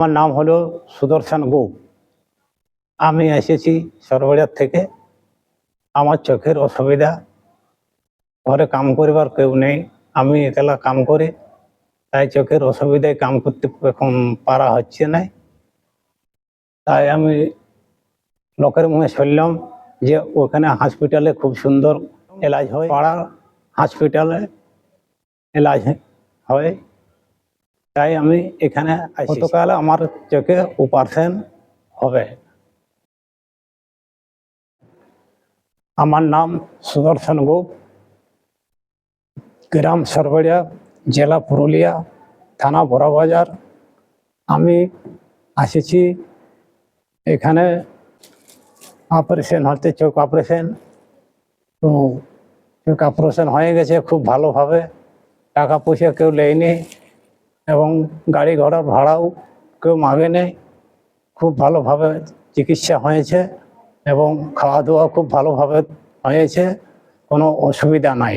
আমার নাম হলো সুদর্শন গোপ। আমি এসেছি সরবরিয়ার থেকে। আমার চোখের অসুবিধা, ঘরে কাম করিবার কেউ নেই, আমি একলা কাম করি, তাই চোখের অসুবিধায় কাম করতে এখন পারা হচ্ছে না। তাই আমি লোকের মুখে শুনলাম যে ওখানে হসপিটালে খুব সুন্দর এলাজ হয়, পাড়ার হসপিটালে এলাজ হয়। তাই আমি এখানে গতকাল আমার চোখে অপারেশন হবে। আমার নাম সুদর্শন গোপ, গ্রাম সরবরিয়া, জেলা পুরুলিয়া, থানা বড়বাজার। আমি এসেছি এখানে অপারেশন হতে, চোখ অপারেশন। তো চোখ অপারেশন হয়ে গেছে খুব ভালোভাবে, টাকা পয়সা কেউ নেয়নি এবং গাড়ি ঘোড়া ভাড়াও কেউ মাগে নেই। খুব ভালোভাবে চিকিৎসা হয়েছে এবং খাওয়া দাওয়া খুব ভালোভাবে হয়েছে, কোনো অসুবিধা নাই।